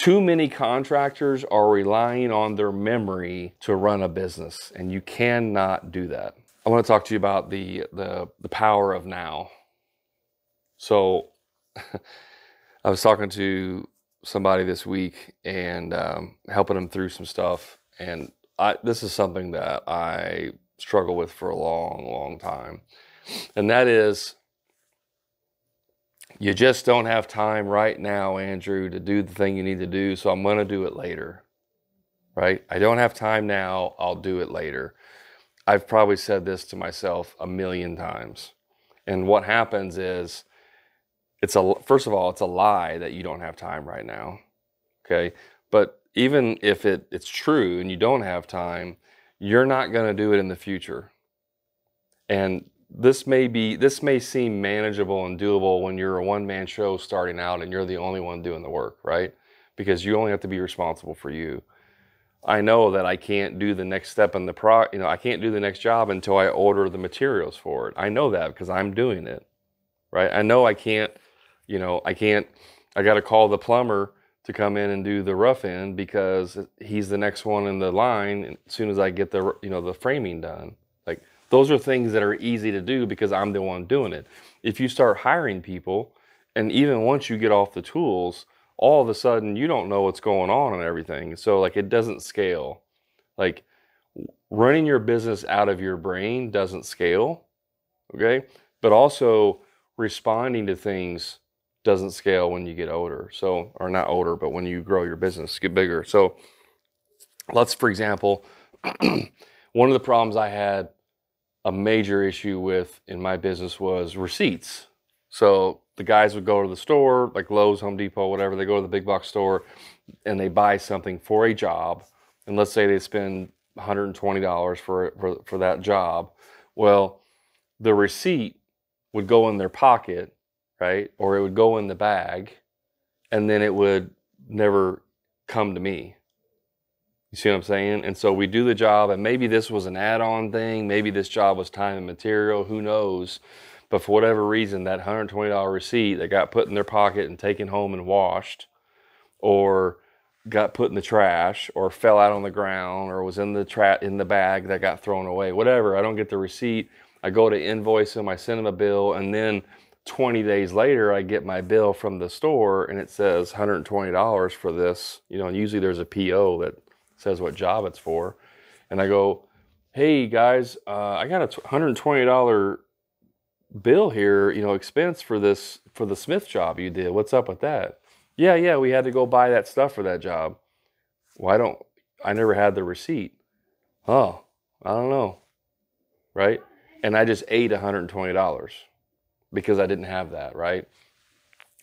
Too many contractors are relying on their memory to run a business, and you cannot do that. I want to talk to you about the power of now. So I was talking to somebody this week and helping them through some stuff, and this is something that I struggle with for a long time, and that is, you just don't have time right now, Andrew, to do the thing you need to do, so I'm going to do it later, right? I don't have time now, I'll do it later. I've probably said this to myself a million times. And what happens is, first of all, it's a lie that you don't have time right now, okay? But even if it's true and you don't have time, you're not going to do it in the future. And this may seem manageable and doable when you're a one-man show starting out and you're the only one doing the work, right? Because you only have to be responsible for you. I know that I can't do the next step in the I can't do the next job until I order the materials for it. I know that because I'm doing it, right? I know I can't, I got to call the plumber to come in and do the rough end because he's the next one in the line as soon as I get the, the framing done. Like, those are things that are easy to do because I'm the one doing it. If you start hiring people, and even once you get off the tools, all of a sudden you don't know what's going on and everything. So like, it doesn't scale. Like, running your business out of your brain doesn't scale, okay? But also responding to things doesn't scale when you get older. So, or not older, but when you grow your business, get bigger. So let's, for example, one of the problems I had a major issue with in my business was receipts. So the guys would go to the store, like Lowe's, Home Depot, whatever, they go to the big box store and they buy something for a job. And let's say they spend $120 for that job. Well, the receipt would go in their pocket, right? Or it would go in the bag, and then it would never come to me. You see what I'm saying? And so we do the job, and maybe this was an add-on thing. Maybe this job was time and material. Who knows? But for whatever reason, that $120 receipt that got put in their pocket and taken home and washed, or got put in the trash, or fell out on the ground, or was in the bag that got thrown away, whatever. I don't get the receipt. I go to invoice them. I send them a bill, and then 20 days later, I get my bill from the store, and it says $120 for this. And usually there's a PO that says what job it's for. And I go, hey guys, I got a $120 bill here, expense for the Smith job you did. What's up with that? Yeah, we had to go buy that stuff for that job. I never had the receipt. Oh, I don't know, right? And I just ate $120 because I didn't have that, right?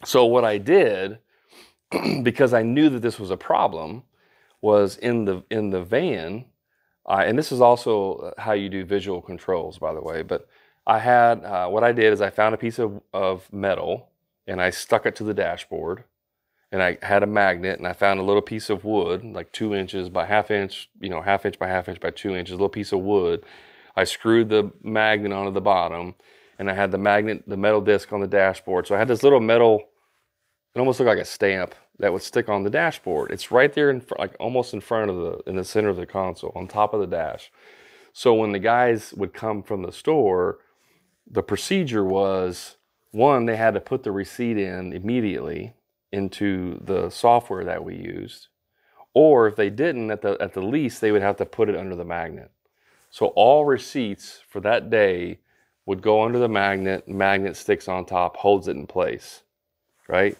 So what I did, because I knew that this was a problem, was in the van, and this is also how you do visual controls, by the way, but I had, what I did is I found a piece of metal, and I stuck it to the dashboard, and I had a magnet, and I found a little piece of wood, like 2 inches by half inch, half inch by 2 inches, a little piece of wood. I screwed the magnet onto the bottom, and I had the metal disc on the dashboard. So I had this little metal, it almost looked like a stamp that would stick on the dashboard. It's right there like almost in the center of the console, on top of the dash. So when the guys would come from the store, the procedure was, one, they had to put the receipt in immediately into the software that we used, or if they didn't, at the least, they would have to put it under the magnet. So all receipts for that day would go under the magnet sticks on top, holds it in place, right?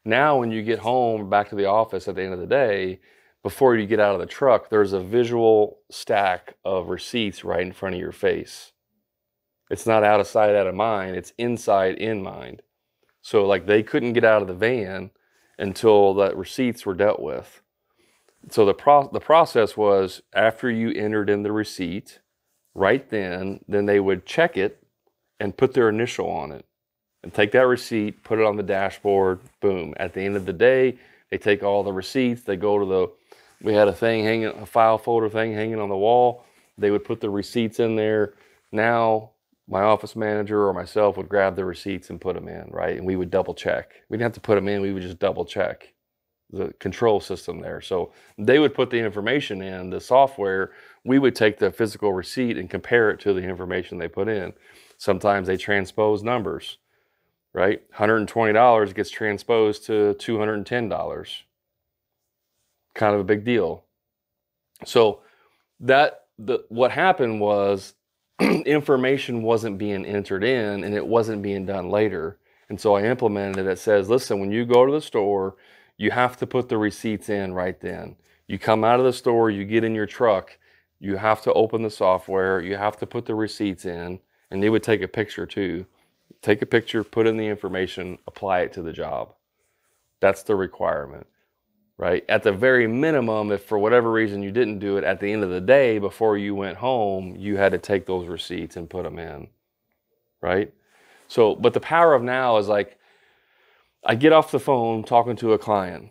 Now, when you get home, back to the office at the end of the day, before you get out of the truck, there's a visual stack of receipts right in front of your face. It's not out of sight, out of mind. It's inside, in mind. So like, they couldn't get out of the van until the receipts were dealt with. So the process was, after you entered in the receipt, right then they would check it and put their initial on it. And take that receipt, put it on the dashboard, boom. At the end of the day, they take all the receipts, they go to we had a file folder thing hanging on the wall. They would put the receipts in there. Now, my office manager or myself would grab the receipts and put them in, right? And we would double check. We didn't have to put them in, we would just double check. the control system there. So they would put the information in the software. We would take the physical receipt and compare it to the information they put in. Sometimes they transpose numbers, right? $120 gets transposed to $210. Kind of a big deal. So what happened was information wasn't being entered in and it wasn't being done later. And so I implemented it that says, listen, when you go to the store, you have to put the receipts in right then. You come out of the store, you get in your truck, you have to open the software, you have to put the receipts in, and they would take a picture too. Take a picture, put in the information, apply it to the job. That's the requirement, right? At the very minimum, if for whatever reason you didn't do it, at the end of the day, before you went home, you had to take those receipts and put them in, right? So, but the power of now is like, I get off the phone talking to a client,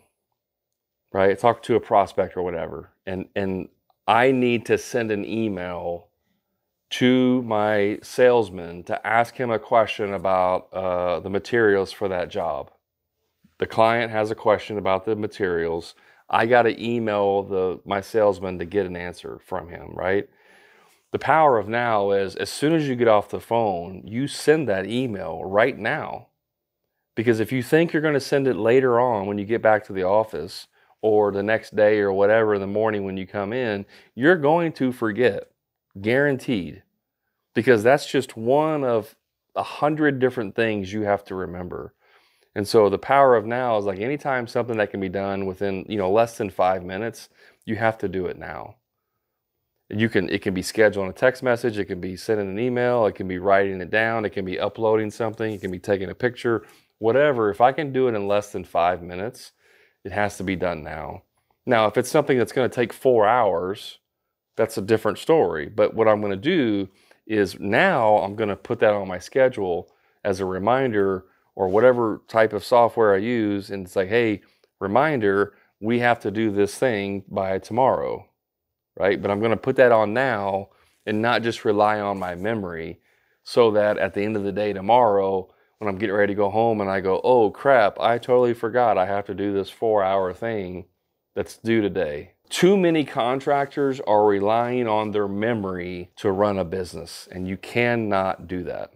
right? Talk to a prospect or whatever, and I need to send an email to my salesman to ask him a question about the materials for that job. The client has a question about the materials. I got to email my salesman to get an answer from him, right? The power of now is as soon as you get off the phone, you send that email right now. Because if you think you're going to send it later on when you get back to the office or the next day or whatever in the morning when you come in, you're going to forget, guaranteed. Because that's just one of 100 different things you have to remember. And so the power of now is like anytime something that can be done within, less than 5 minutes, you have to do it now. It can be scheduling a text message, it can be sending an email, it can be writing it down, it can be uploading something, it can be taking a picture, whatever. If I can do it in less than 5 minutes, it has to be done now. Now, if it's something that's going to take 4 hours, that's a different story. But what I'm going to do is now I'm going to put that on my schedule as a reminder or whatever type of software I use. And it's like, hey, reminder, we have to do this thing by tomorrow, right? But I'm going to put that on now and not just rely on my memory so that at the end of the day tomorrow, when I'm getting ready to go home and I go, oh crap, I totally forgot I have to do this 4-hour thing that's due today. Too many contractors are relying on their memory to run a business, and you cannot do that.